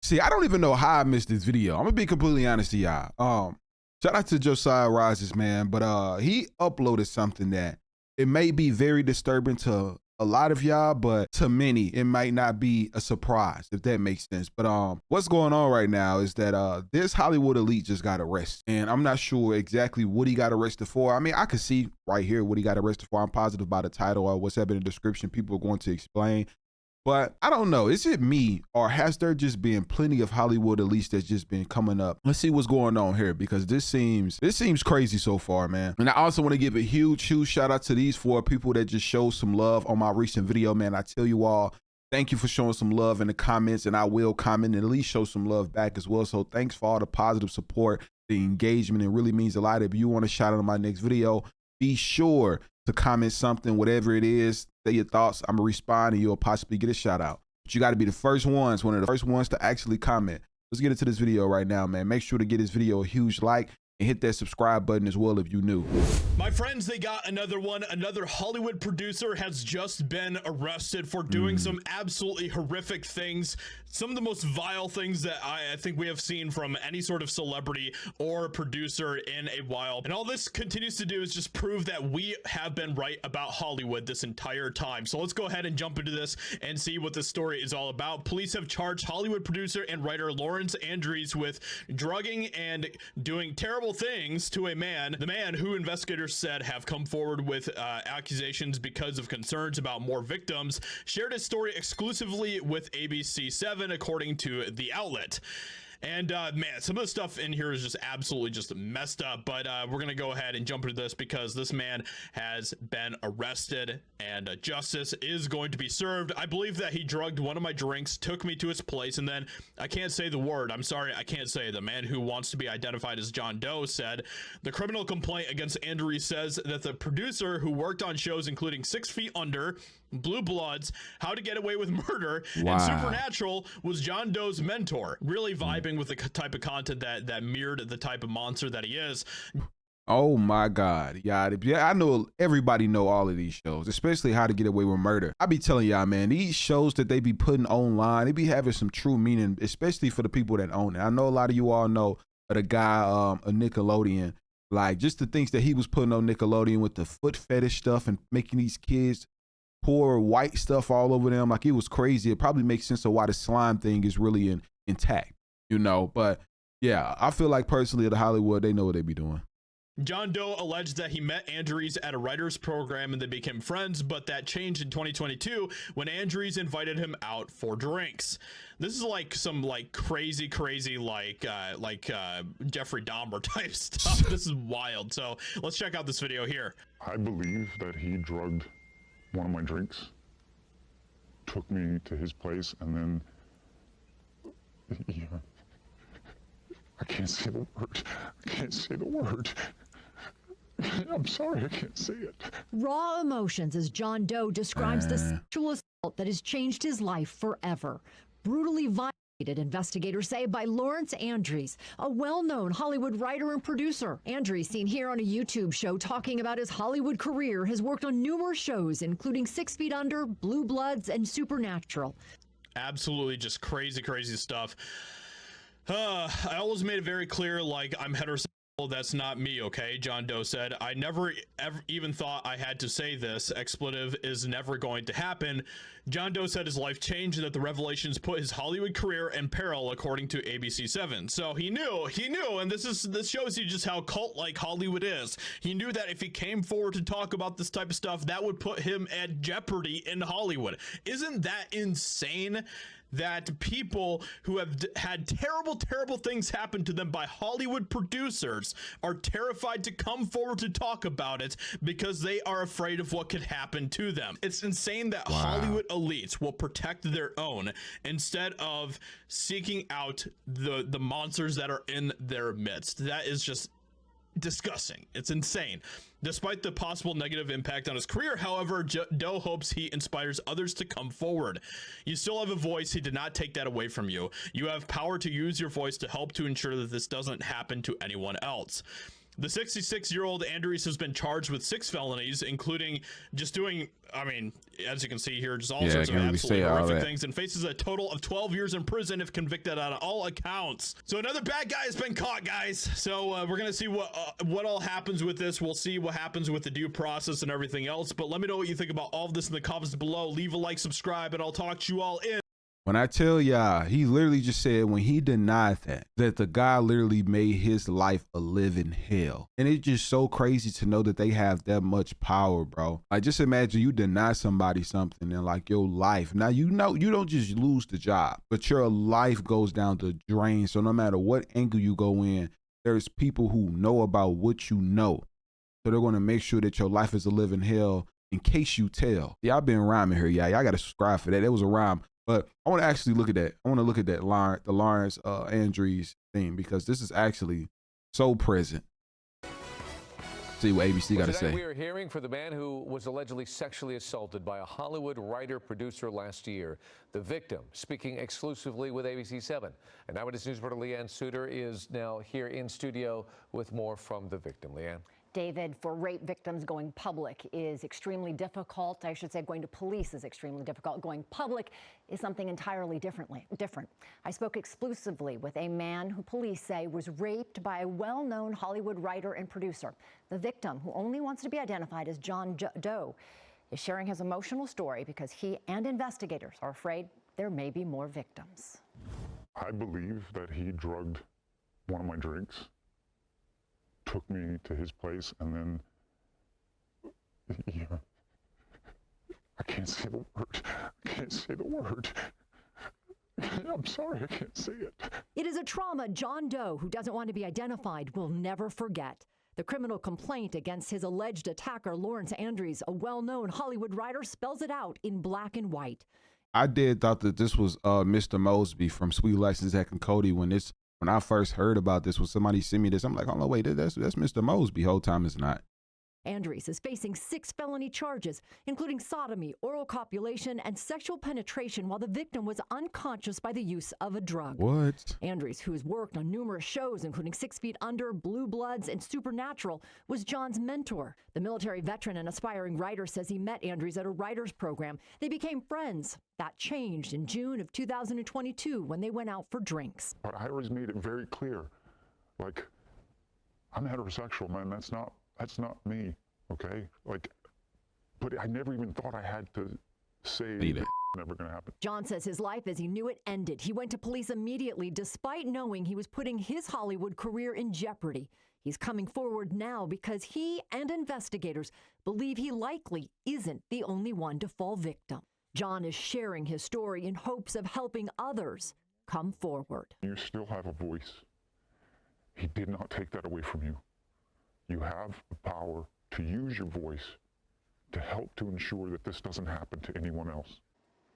See, I don't even know how I missed this video. I'm gonna be completely honest to y'all. Shout out to Josiah Rises, man, but he uploaded something that it may be very disturbing to a lot of y'all, but to many, it might not be a surprise, if that makes sense. But what's going on right now is that this Hollywood elite just got arrested, and I'm not sure exactly what he got arrested for. I mean, I could see right here what he got arrested for. I'm positive by the title or what's up in the description. People are going to explain. But I don't know, is it me or has there just been plenty of Hollywood elites that's just been coming up? Let's see what's going on here, because this seems crazy so far, man. And I also want to give a huge shout out to these 4 people that just showed some love on my recent video, man. I tell you all, thank you for showing some love in the comments, and I will comment and at least show some love back as well. So thanks for all the positive support, the engagement. It really means a lot. If you want a shout out on my next video, be sure to comment something, whatever it is, say your thoughts. I'm gonna respond and you'll possibly get a shout out. But you got to be the first ones, one of the first ones to actually comment. Let's get into this video right now, man. Make sure to give this video a huge like and hit that subscribe button as well if you new. My friends, they got another one. Another Hollywood producer has just been arrested for doing some absolutely horrific things. Some of the most vile things that I think we have seen from any sort of celebrity or producer in a while. And all this continues to do is just prove that we have been right about Hollywood this entire time. So let's go ahead and jump into this and see what this story is all about. Police have charged Hollywood producer and writer Lawrence Andrews with drugging and doing terrible things to a man. The man who investigators said have come forward with accusations because of concerns about more victims, shared his story exclusively with ABC7, according to the outlet. And man, some of the stuff in here is just absolutely just messed up, but we're gonna go ahead and jump into this because this man has been arrested and justice is going to be served. I believe that he drugged one of my drinks, took me to his place, and then I can't say the word. I'm sorry, I can't say. The man who wants to be identified as John Doe said the criminal complaint against Andrews says that the producer who worked on shows including 6 Feet Under, Blue Bloods, How to Get Away with Murder, and Supernatural was John Doe's mentor. Really vibing with the type of content that mirrored the type of monster that he is. Oh my God, yeah, I know everybody know all of these shows, especially How to Get Away with Murder. I be telling y'all, man, these shows that they be putting online, they be having some true meaning, especially for the people that own it. I know a lot of you all know the guy, a Nickelodeon, like just the things that he was putting on Nickelodeon with the foot fetish stuff and making these kids pour white stuff all over them. Like, it was crazy. It probably makes sense of why the slime thing is really intact, you know. But yeah, I feel like personally at Hollywood, they know what they be doing. John Doe alleged that he met Andrews at a writer's program and they became friends, but that changed in 2022 when Andrews invited him out for drinks. This is like some crazy like Jeffrey Dahmer type stuff. This is wild. So let's check out this video here. I believe that he drugged one of my drinks, took me to his place, and then I can't say the word. I can't say the word. I'm sorry, I can't say it. Raw emotions as John Doe describes the sexual assault that has changed his life forever. Brutally violated, investigators say, by Lawrence Andrews, a well-known Hollywood writer and producer. Andrews, seen here on a YouTube show talking about his Hollywood career, has worked on numerous shows, including 6 Feet Under, Blue Bloods, and Supernatural. Absolutely just crazy stuff. I always made it very clear, like, I'm heterosexual. That's not me, okay? John Doe said. I never ever even thought I had to say this. Expletive is never going to happen. John Doe said his life changed and that the revelations put his Hollywood career in peril, according to ABC7. So he knew, and this shows you just how cult-like Hollywood is. He knew that if he came forward to talk about this type of stuff, that would put him at jeopardy in Hollywood. Isn't that insane? That people who have had terrible things happen to them by Hollywood producers are terrified to come forward to talk about it because they are afraid of what could happen to them. It's insane that Hollywood elites will protect their own instead of seeking out the monsters that are in their midst. That is just disgusting. It's insane. Despite the possible negative impact on his career, however, Doe hopes he inspires others to come forward. You still have a voice. He did not take that away from you. You have power to use your voice to help to ensure that this doesn't happen to anyone else. The 66-year-old Andrews has been charged with 6 felonies, including just doing, I mean, as you can see here, just all sorts of absolutely horrific things, and faces a total of 12 years in prison if convicted on all accounts. So another bad guy has been caught, guys. So we're gonna see what all happens with this. We'll see what happens with the due process and everything else. But let me know what you think about all of this in the comments below. Leave a like, subscribe, and I'll talk to you all in. When I tell y'all, he literally just said when he denied that the guy literally made his life a living hell. And it's just so crazy to know that they have that much power, bro. Like, just imagine you deny somebody something and like your life. Now, you know, you don't just lose the job, but your life goes down the drain. So no matter what angle you go in, there's people who know about what you know. So they're going to make sure that your life is a living hell in case you tell. Yeah, I've been rhyming here, y'all. Y'all got to subscribe for that. That was a rhyme. But I want to actually look at that. I want to look at that the Lawrence Andrews thing, because this is actually so present. See what ABC got to say. We are hearing from the man who was allegedly sexually assaulted by a Hollywood writer-producer last year. The victim speaking exclusively with ABC7. And Eyewitness News reporter Leanne Suter is now here in studio with more from the victim. Leanne. David, for rape victims, going public is extremely difficult. I should say going to police is extremely difficult. Going public is something entirely different. I spoke exclusively with a man who police say was raped by a well-known Hollywood writer and producer. The victim, who only wants to be identified as John Doe, is sharing his emotional story because he and investigators are afraid there may be more victims. I believe that he drugged one of my drinks, took me to his place, and then, yeah, I can't say the word. I can't say the word. I'm sorry, I can't say it. It is a trauma John Doe, who doesn't want to be identified, will never forget. The criminal complaint against his alleged attacker, Lawrence Andrews, a well-known Hollywood writer, spells it out in black and white. I thought that this was Mr. Mosby from Sweet License Zack and Cody. When I first heard about this, when somebody sent me this, I'm like, oh no, wait, that's Mr. Mosby. Whole time it's not. Andrews is facing 6 felony charges, including sodomy, oral copulation, and sexual penetration while the victim was unconscious by the use of a drug. What? Andrews, who has worked on numerous shows, including 6 Feet Under, Blue Bloods, and Supernatural, was John's mentor. The military veteran and aspiring writer says he met Andrews at a writer's program. They became friends. That changed in June of 2022 when they went out for drinks. But I always made it very clear, like, I'm heterosexual, man. That's not me, okay? Like, but I never even thought I had to say that never gonna happen. John says his life as he knew it ended. He went to police immediately despite knowing he was putting his Hollywood career in jeopardy. He's coming forward now because he and investigators believe he likely isn't the only one to fall victim. John is sharing his story in hopes of helping others come forward. You still have a voice. He did not take that away from you. You have the power to use your voice to help to ensure that this doesn't happen to anyone else.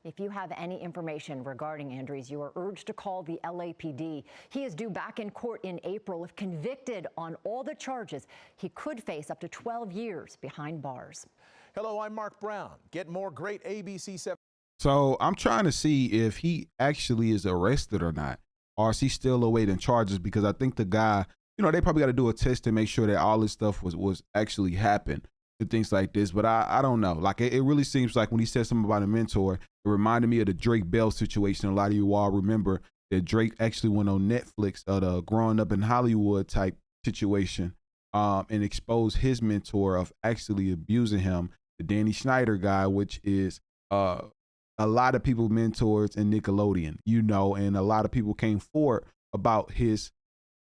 If you have any information regarding Andrews, you are urged to call the LAPD. He is due back in court in April. If convicted on all the charges, he could face up to 12 years behind bars. Hello, I'm Mark Brown. Get more great ABC7. So I'm trying to see if he actually is arrested or not, or is he still awaiting charges? Because I think the guy, you know, they probably got to do a test to make sure that all this stuff was actually happened and things like this. But I don't know. Like, it really seems like when he said something about a mentor, it reminded me of the Drake Bell situation. A lot of you all remember that Drake actually went on Netflix, the growing up in Hollywood type situation, and exposed his mentor of actually abusing him, the Danny Schneider guy, which is a lot of people mentors in Nickelodeon, you know, and a lot of people came forward about his,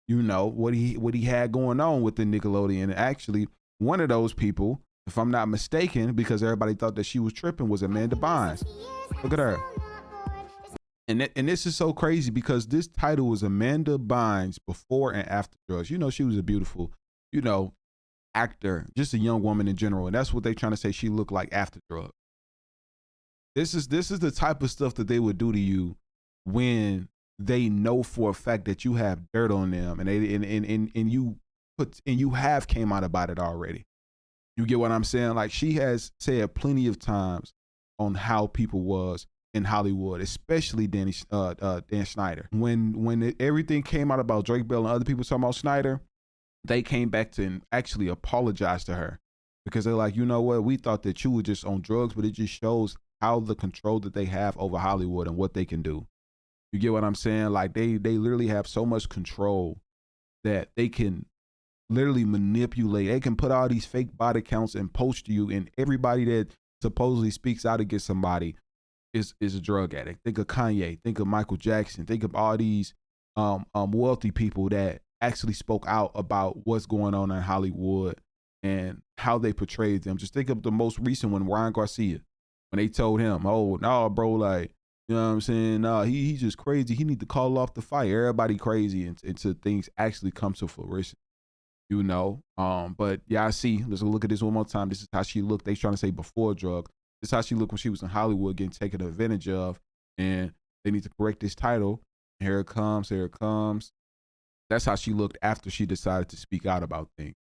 you know, what he had going on with the Nickelodeon. And actually, one of those people, if I'm not mistaken, because everybody thought that she was tripping, was Amanda Bynes. Look at her. And this is so crazy because this title was Amanda Bynes before and after drugs. You know, she was a beautiful, you know, actor, just a young woman in general. And that's what they're trying to say she looked like after drugs. This is the type of stuff that they would do to you when they know for a fact that you have dirt on them, and you have came out about it already. You get what I'm saying? Like, she has said plenty of times on how people was in Hollywood, especially Dan Schneider. When everything came out about Drake Bell and other people talking about Schneider, they came back to and actually apologize to her because they're like, you know what? We thought that you were just on drugs, but it just shows how the control that they have over Hollywood and what they can do. You get what I'm saying? Like they literally have so much control that they can literally manipulate. They can put all these fake body counts and post you, and everybody that supposedly speaks out against somebody is a drug addict. Think of Kanye, think of Michael Jackson, think of all these wealthy people that actually spoke out about what's going on in Hollywood and how they portrayed them. Just think of the most recent one, Ryan Garcia, when they told him, oh, no, bro, like, you know what I'm saying? No, he's just crazy. He need to call off the fight. Everybody crazy until things actually come to fruition, you know? But yeah, I see. Let's look at this one more time. This is how she looked. They trying to say before drug. This is how she looked when she was in Hollywood getting taken advantage of. And they need to correct this title. Here it comes. Here it comes. That's how she looked after she decided to speak out about things.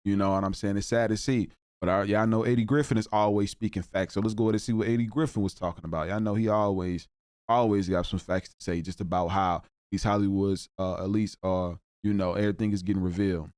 You know what I'm saying? It's sad to see. But I know Eddie Griffin is always speaking facts. So let's go ahead and see what Eddie Griffin was talking about. I know he always got some facts to say just about how these Hollywoods, at least, you know, everything is getting revealed.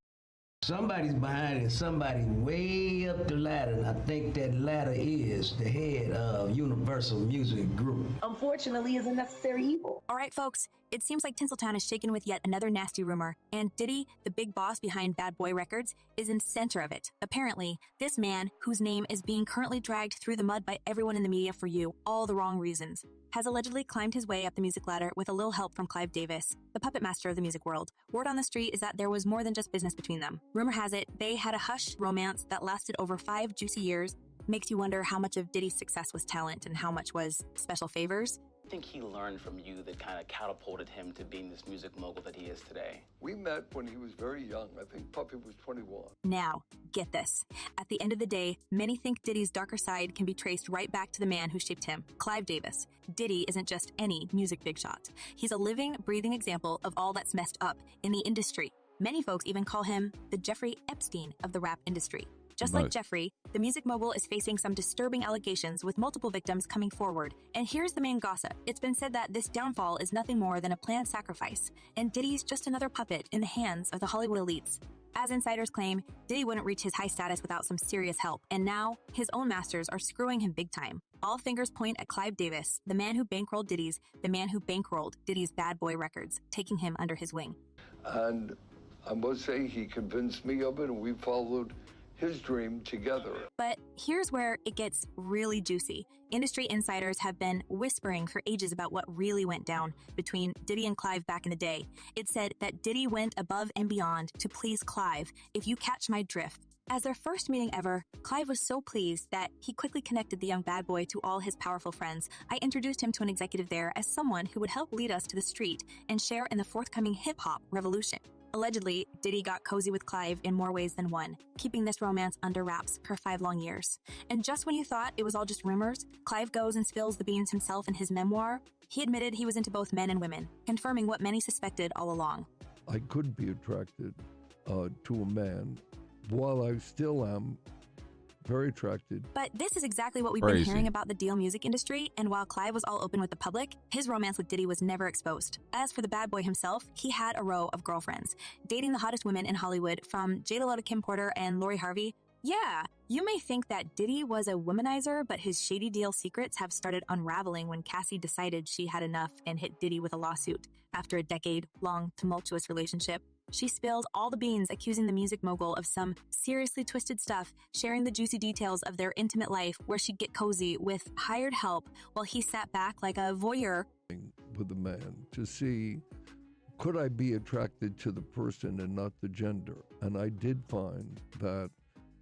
Somebody's behind it, somebody way up the ladder, and I think that ladder is the head of Universal Music Group. Unfortunately, is a necessary evil. All right, folks, it seems like Tinseltown is shaken with yet another nasty rumor, and Diddy, the big boss behind Bad Boy Records, is in center of it. Apparently, this man, whose name is being currently dragged through the mud by everyone in the media for all the wrong reasons, has allegedly climbed his way up the music ladder with a little help from Clive Davis, the puppet master of the music world. Word on the street is that there was more than just business between them. Rumor has it, they had a hushed romance that lasted over 5 juicy years. Makes you wonder how much of Diddy's success was talent and how much was special favors. I think he learned from you that kind of catapulted him to being this music mogul that he is today. We met when he was very young. I think Puppy was 21. Now, get this. At the end of the day, many think Diddy's darker side can be traced right back to the man who shaped him, Clive Davis. Diddy isn't just any music big shot. He's a living, breathing example of all that's messed up in the industry. Many folks even call him the Jeffrey Epstein of the rap industry. Just like Jeffrey, the music mogul is facing some disturbing allegations with multiple victims coming forward. And here's the main gossip. It's been said that this downfall is nothing more than a planned sacrifice, and Diddy's just another puppet in the hands of the Hollywood elites. As insiders claim, Diddy wouldn't reach his high status without some serious help, and now his own masters are screwing him big time. All fingers point at Clive Davis, the man who bankrolled Diddy's Bad Boy Records, taking him under his wing. And I must say he convinced me of it, and we followed his dream together. But here's where it gets really juicy. Industry insiders have been whispering for ages about what really went down between Diddy and Clive back in the day. It said that Diddy went above and beyond to please Clive, if you catch my drift. As their first meeting ever, Clive was so pleased that he quickly connected the young bad boy to all his powerful friends. I introduced him to an executive there as someone who would help lead us to the street and share in the forthcoming hip-hop revolution. Allegedly, Diddy got cozy with Clive in more ways than one, keeping this romance under wraps for 5 long years. And just when you thought it was all just rumors, Clive goes and spills the beans himself in his memoir. He admitted he was into both men and women, confirming what many suspected all along. I could be attracted to a man, while I still am very attracted. But this is exactly what we've been hearing about the deal music industry, and while Clive was all open with the public, his romance with Diddy was never exposed. As for the bad boy himself, he had a row of girlfriends, dating the hottest women in Hollywood, from J-Lo to Kim Porter and Lori Harvey. Yeah, you may think that Diddy was a womanizer, but his shady deal secrets have started unraveling when Cassie decided she had enough and hit Diddy with a lawsuit. After a decade-long tumultuous relationship, she spilled all the beans, accusing the music mogul of some seriously twisted stuff, sharing the juicy details of their intimate life where she'd get cozy with hired help while he sat back like a voyeur. With a man to see, could I be attracted to the person and not the gender? And I did find that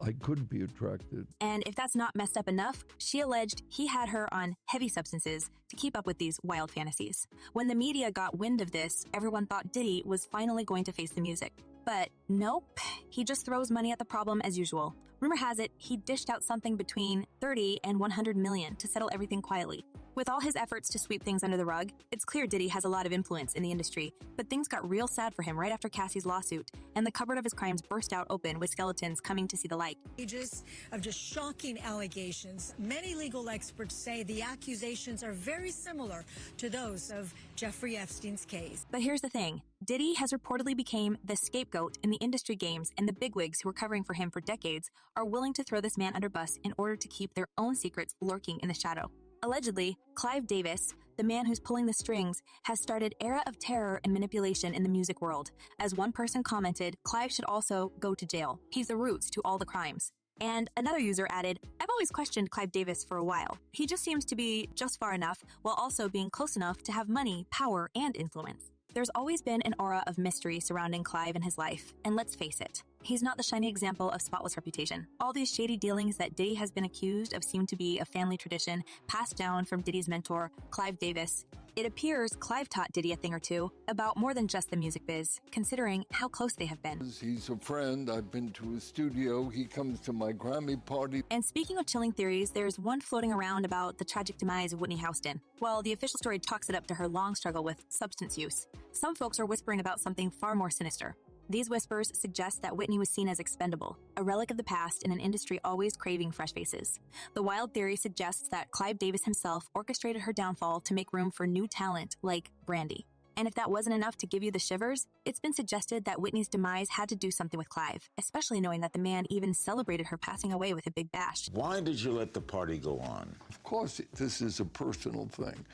I could be attracted. And if that's not messed up enough, she alleged he had her on heavy substances to keep up with these wild fantasies. When the media got wind of this, everyone thought Diddy was finally going to face the music. But nope, he just throws money at the problem as usual. Rumor has it he dished out something between 30 and 100 million to settle everything quietly. With all his efforts to sweep things under the rug, it's clear Diddy has a lot of influence in the industry, but things got real sad for him right after Cassie's lawsuit, and the cupboard of his crimes burst out open with skeletons coming to see the light. Pages of just shocking allegations. Many legal experts say the accusations are very similar to those of Jeffrey Epstein's case. But here's the thing. Diddy has reportedly become the scapegoat in the industry games, and the bigwigs who were covering for him for decades are willing to throw this man under bus in order to keep their own secrets lurking in the shadow. Allegedly, Clive Davis, the man who's pulling the strings, has started era of terror and manipulation in the music world. As one person commented, Clive should also go to jail. He's the roots to all the crimes. And another user added, I've always questioned Clive Davis for a while. He just seems to be just far enough while also being close enough to have money, power, and influence. There's always been an aura of mystery surrounding Clive and his life, and let's face it, he's not the shiny example of spotless reputation. All these shady dealings that Diddy has been accused of seem to be a family tradition passed down from Diddy's mentor, Clive Davis. It appears Clive taught Diddy a thing or two about more than just the music biz, considering how close they have been. He's a friend. I've been to his studio. He comes to my Grammy party. And speaking of chilling theories, there's one floating around about the tragic demise of Whitney Houston. Well, the official story chalks it up to her long struggle with substance use. Some folks are whispering about something far more sinister. These whispers suggest that Whitney was seen as expendable, a relic of the past in an industry always craving fresh faces. The wild theory suggests that Clive Davis himself orchestrated her downfall to make room for new talent like Brandy. And if that wasn't enough to give you the shivers, it's been suggested that Whitney's demise had to do something with Clive, especially knowing that the man even celebrated her passing away with a big bash. Why did you let the party go on? Of course, this is a personal thing.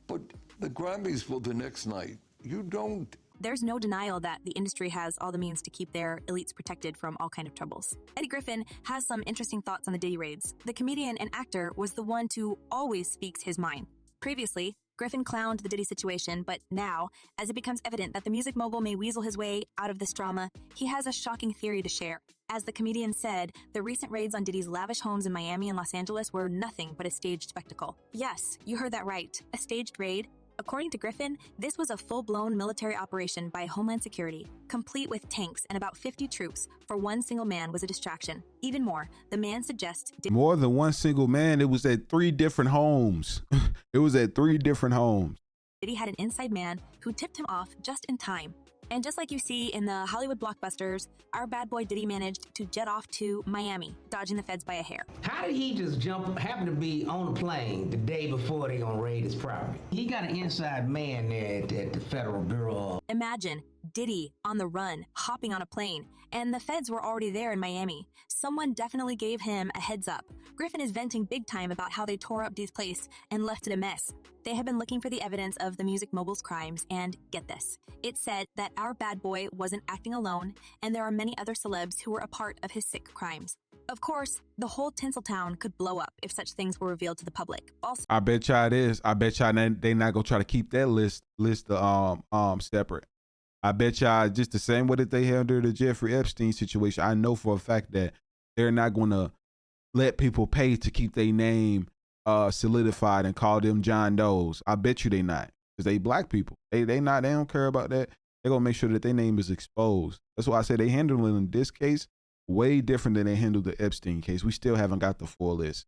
But the Grammys were the next night. You don't... There's no denial that the industry has all the means to keep their elites protected from all kind of troubles. Eddie Griffin has some interesting thoughts on the Diddy raids. The comedian and actor was the one who always speaks his mind. Previously, Griffin clowned the Diddy situation, but now, as it becomes evident that the music mogul may weasel his way out of this drama, he has a shocking theory to share. As the comedian said, the recent raids on Diddy's lavish homes in Miami and Los Angeles were nothing but a staged spectacle. Yes, you heard that right, a staged raid. According to Griffin, this was a full-blown military operation by Homeland Security, complete with tanks and about 50 troops for one single man was a distraction. Even more, the man suggests... More than one single man, it was at 3 different homes. It was at 3 different homes. Diddy had an inside man who tipped him off just in time. And just like you see in the Hollywood blockbusters, our bad boy Diddy managed to jet off to Miami, dodging the feds by a hair. How did he just happen to be on a plane the day before they gonna raid his property? He got an inside man there at the Federal Bureau. Imagine Diddy on the run, hopping on a plane, and the feds were already there in Miami. Someone definitely gave him a heads up. Griffin is venting big time about how they tore up Diddy's place and left it a mess. They have been looking for the evidence of the music mogul's crimes, and get this. It said that our bad boy wasn't acting alone, and there are many other celebs who were a part of his sick crimes. Of course, the whole Tinseltown could blow up if such things were revealed to the public. Also, I bet y'all it is. I bet y'all they not gonna try to keep that list separate. I bet y'all just the same way that they handled the Jeffrey Epstein situation. I know for a fact that they're not gonna let people pay to keep their name solidified and call them John Does. I bet you they not, because they black people. They don't care about that. They're gonna make sure that their name is exposed. That's why I say they handle it in this case way different than they handled the Epstein case. We still haven't got the full list.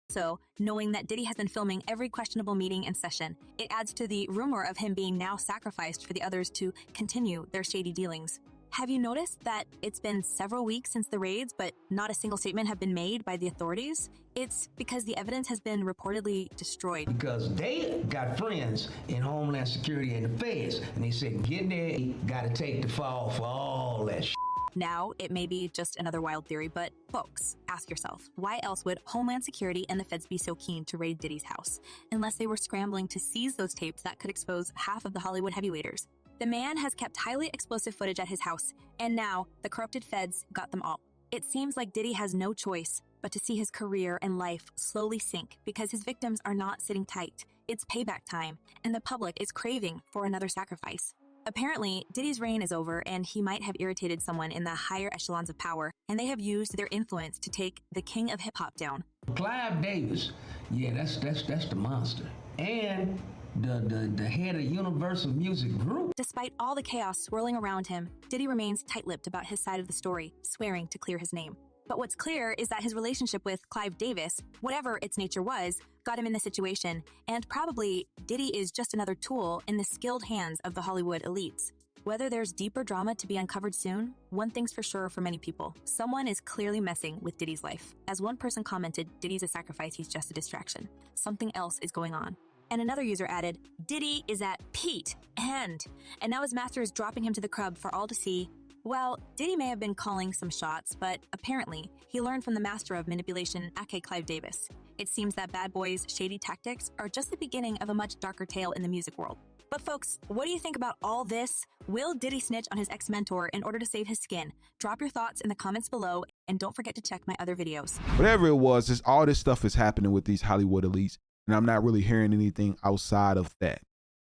So, knowing that Diddy has been filming every questionable meeting and session, it adds to the rumor of him being now sacrificed for the others to continue their shady dealings. Have you noticed that it's been several weeks since the raids, but not a single statement have been made by the authorities? It's because the evidence has been reportedly destroyed. Because they got friends in Homeland Security and the feds, and they said, get there, gotta take the fall for all that shit. Now, it may be just another wild theory, but folks, ask yourself, why else would Homeland Security and the feds be so keen to raid Diddy's house? Unless they were scrambling to seize those tapes that could expose half of the Hollywood heavyweights. The man has kept highly explosive footage at his house, and now the corrupted feds got them all. It seems like Diddy has no choice but to see his career and life slowly sink because his victims are not sitting tight. It's payback time, and the public is craving for another sacrifice. Apparently, Diddy's reign is over, and he might have irritated someone in the higher echelons of power, and they have used their influence to take the king of hip-hop down. Clive Davis, yeah, that's the monster. And the head of Universal Music Group. Despite all the chaos swirling around him, Diddy remains tight-lipped about his side of the story, swearing to clear his name. But what's clear is that his relationship with Clive Davis, whatever its nature was, got him in this situation, and probably Diddy is just another tool in the skilled hands of the Hollywood elites. Whether there's deeper drama to be uncovered soon, one thing's for sure for many people. Someone is clearly messing with Diddy's life. As one person commented, Diddy's a sacrifice, he's just a distraction. Something else is going on. And another user added, Diddy is at Pete, and now his master is dropping him to the crub for all to see. Well, Diddy may have been calling some shots, but apparently he learned from the master of manipulation, aka Clive Davis. It seems that Bad Boy's shady tactics are just the beginning of a much darker tale in the music world. But folks, what do you think about all this? Will Diddy snitch on his ex-mentor in order to save his skin? Drop your thoughts in the comments below, and don't forget to check my other videos. Whatever it was, all this stuff is happening with these Hollywood elites, and I'm not really hearing anything outside of that.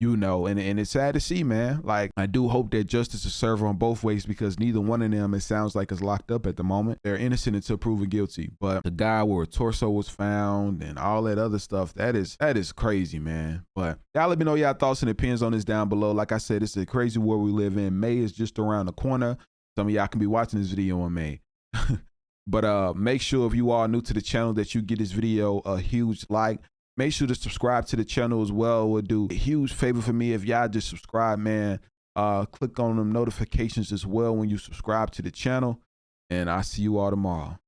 You know, and it's sad to see, man. Like, I do hope that justice is served on both ways, because neither one of them, it sounds like, is locked up at the moment. They're innocent until proven guilty. But the guy where a torso was found and all that other stuff, that is crazy, man. But y'all let me know y'all thoughts and opinions on this down below. Like I said, it's a crazy world we live in. May is just around the corner. Some of y'all can be watching this video in May. But make sure, if you are new to the channel, that you give this video a huge like. Make sure to subscribe to the channel as well. It would do a huge favor for me if y'all just subscribe, man. Click on them notifications as well when you subscribe to the channel. And I'll see you all tomorrow.